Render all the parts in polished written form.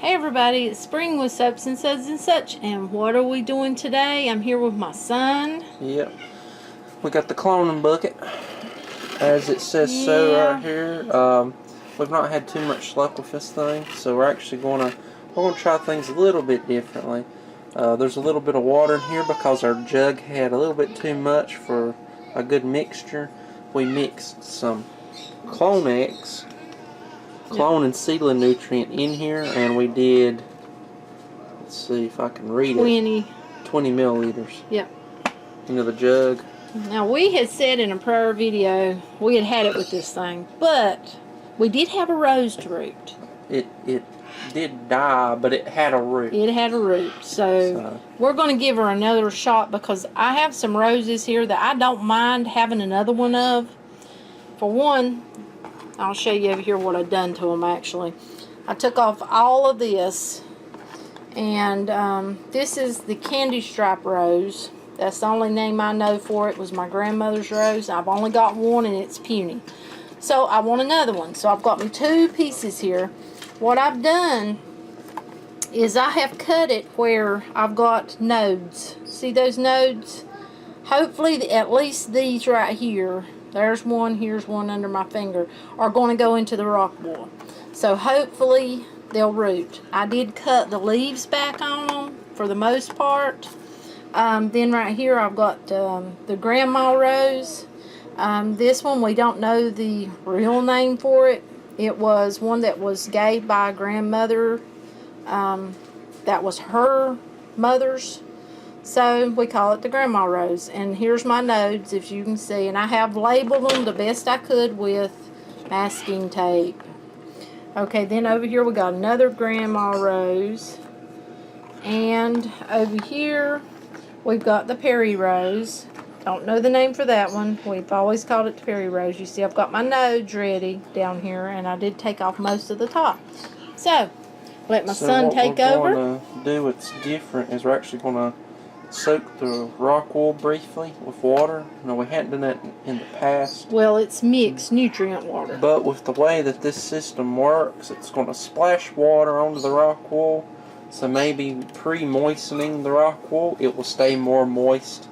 Hey everybody, it's Spring with Suds and Such, and what are we doing today? I'm here with my son. Yep. We got the cloning bucket, as it says so right here. We've not had too much luck with this thing, so we're actually gonna try things a little bit differently. There's a little bit of water in here because our jug had a little bit too much for a good mixture. We mixed some Clone-X, clone and seedling nutrient in here, and we did, let's see if I can read it, 20 milliliters. Yep. Into the jug. Now we had said in a prior video we had it with this thing, but we did have a rose root. It did die, but it had a root. It had a root, so we're going to give her another shot because I have some roses here that I don't mind having another one of. For one, I'll show you over here what I've done to them actually. I took off all of this, and this is the candy stripe rose. That's the only name I know for it. Was my grandmother's rose. I've only got one and it's puny. So I want another one. So I've got me two pieces here. What I've done is I have cut it where I've got nodes. See those nodes? Hopefully at least these right here, there's one, here's one under my finger, are going to go into the rock wool. So hopefully they'll root. I did cut the leaves back on them for the most part. Then right here I've got the grandma rose. This one we don't know the real name for it. It was one that was gave by a grandmother. That was her mother's. So we call it the grandma rose. And here's my nodes, if you can see. And I have labeled them the best I could with masking tape. Okay, then over here we got another grandma rose. And over here we've got the Perry rose. Don't know the name for that one. We've always called it the Perry rose. You see I've got my nodes ready down here, and I did take off most of the top. So, let my son take over. What we're going to do what's different is we're actually going to soak the rock wool briefly with water. No, we hadn't done that in the past. Well, it's mixed nutrient water. But with the way that this system works, it's going to splash water onto the rock wool. So maybe pre-moistening the rock wool, it will stay more moist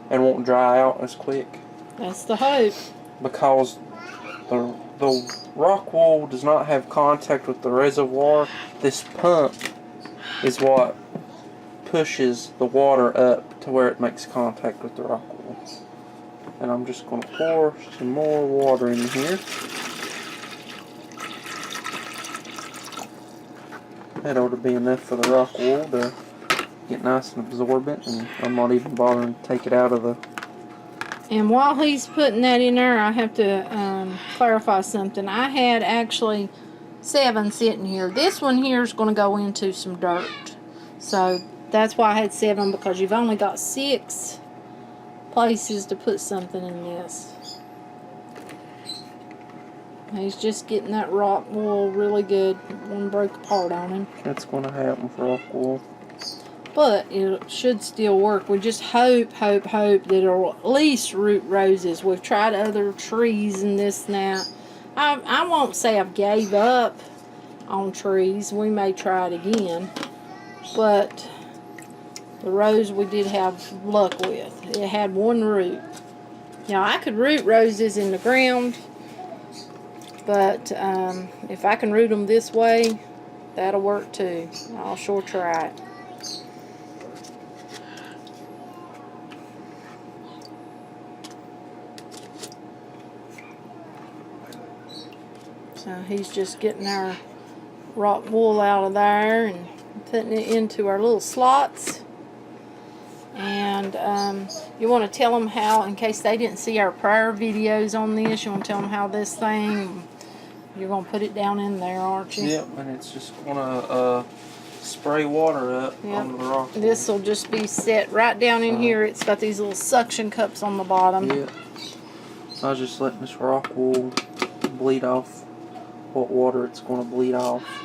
and won't dry out as quick. That's the hope. Because the rock wool does not have contact with the reservoir. This pump is what pushes the water up to where it makes contact with the rock wool. And I'm just going to pour some more water in here. That ought to be enough for the rock wool to get nice and absorbent, and I'm not even bothering to take it out of the... And while he's putting that in there, I have to clarify something. I had actually 7 sitting here. This one here is going to go into some dirt. So that's why I had 7, because you've only got 6 places to put something in this. He's just getting that rock wool really good. One broke apart on him. That's going to happen for rock wool. But it should still work. We just hope that it'll at least root roses. We've tried other trees and this and that. I won't say I've gave up on trees. We may try it again. But the rose we did have luck with. It had one root. Now I could root roses in the ground. But if I can root them this way, that'll work too. I'll sure try it. So he's just getting our rock wool out of there and putting it into our little slots. And you want to tell them how, in case they didn't see our prior videos on this, you want to tell them how this thing, you're going to put it down in there, aren't you? Yep, and it's just going to spray water up onto the rock wool. This will just be set right down in here. It's got these little suction cups on the bottom. Yep. I was just letting this rock wool bleed off what water it's going to bleed off.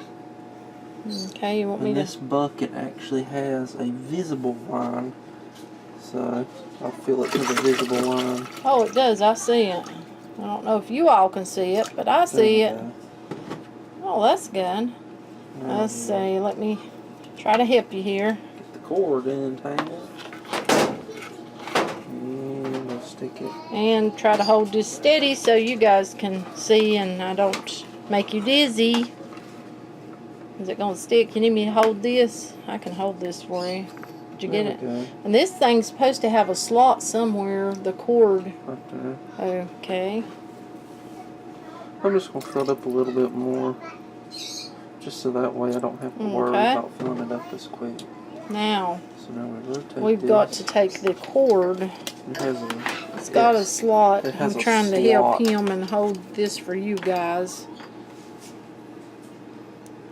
Okay, you want me to... This bucket actually has a visible line, so I'll fill it to the visible line. Oh, it does. I see it. I don't know if you all can see it, but I see it. Oh, that's good. Let's see. Let me try to help you here. Get the cord entangled. And we'll stick it. And try to hold this steady so you guys can see and I don't make you dizzy. Is it going to stick? You need me to hold this? I can hold this for you. Did you get it? Go. And this thing's supposed to have a slot somewhere, the cord. Right there. Okay. I'm just going to fill it up a little bit more. Just so that way I don't have to worry about filling it up this quick. Now, so now we rotate we've got to take the cord. It's got a slot. I'm trying to help him and hold this for you guys.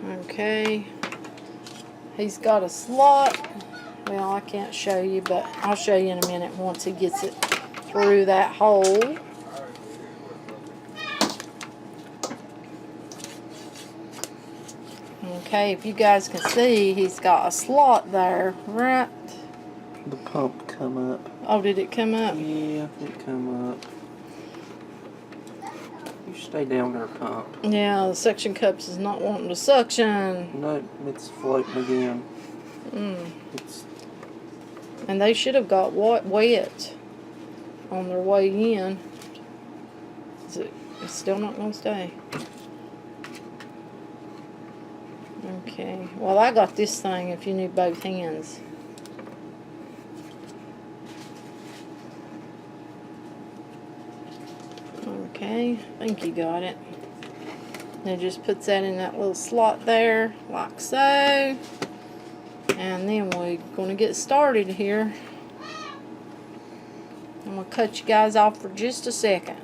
Okay. He's got a slot. Well, I can't show you, but I'll show you in a minute once he gets it through that hole. Okay, if you guys can see, he's got a slot there, right? The pump come up. Oh, did it come up? Yeah, it come up. You stay down there, pump. Yeah, the suction cups is not wanting to suction. Nope, it's floating again. And they should have got wet on their way in. It's still not going to stay. Okay, well I got this thing if you need both hands. Okay, I think you got it. And it just puts that in that little slot there, like so. And then we're going to get started here. I'm going to cut you guys off for just a second.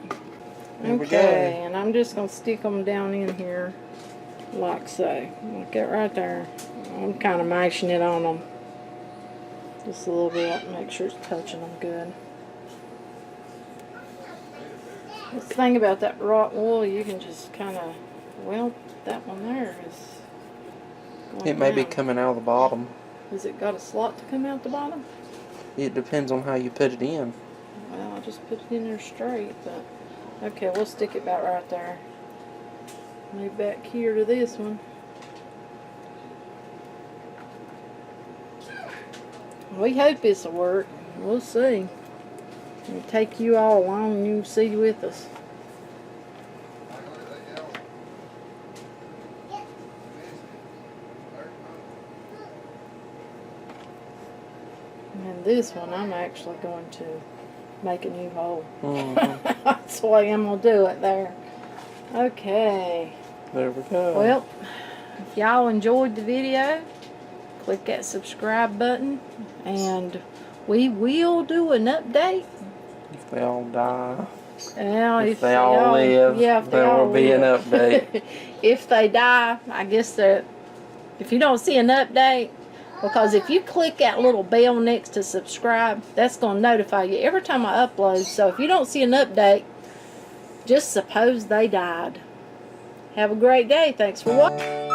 Okay, and I'm just going to stick them down in here. Like so. Look at right there. I'm kind of mashing it on them. Just a little bit. Make sure it's touching them good. The thing about that wrought wool, you can just kind of, well, that one there is It may be coming out of the bottom. Has it got a slot to come out the bottom? It depends on how you put it in. Well, I just put it in there straight, but okay, we'll stick it about right there. Move back here to this one. We hope this will work. We'll see. We'll take you all along and you can see with us. And this one I'm actually going to make a new hole. That's the way I'm going to do it there. Okay. There we go. Well, if y'all enjoyed the video, click that subscribe button, and we will do an update. If they all die. Well, if they all live, yeah, if there will be an update. If they die, I guess that if you don't see an update, because if you click that little bell next to subscribe, that's going to notify you every time I upload. So if you don't see an update, just suppose they died. Have a great day. Thanks for watching.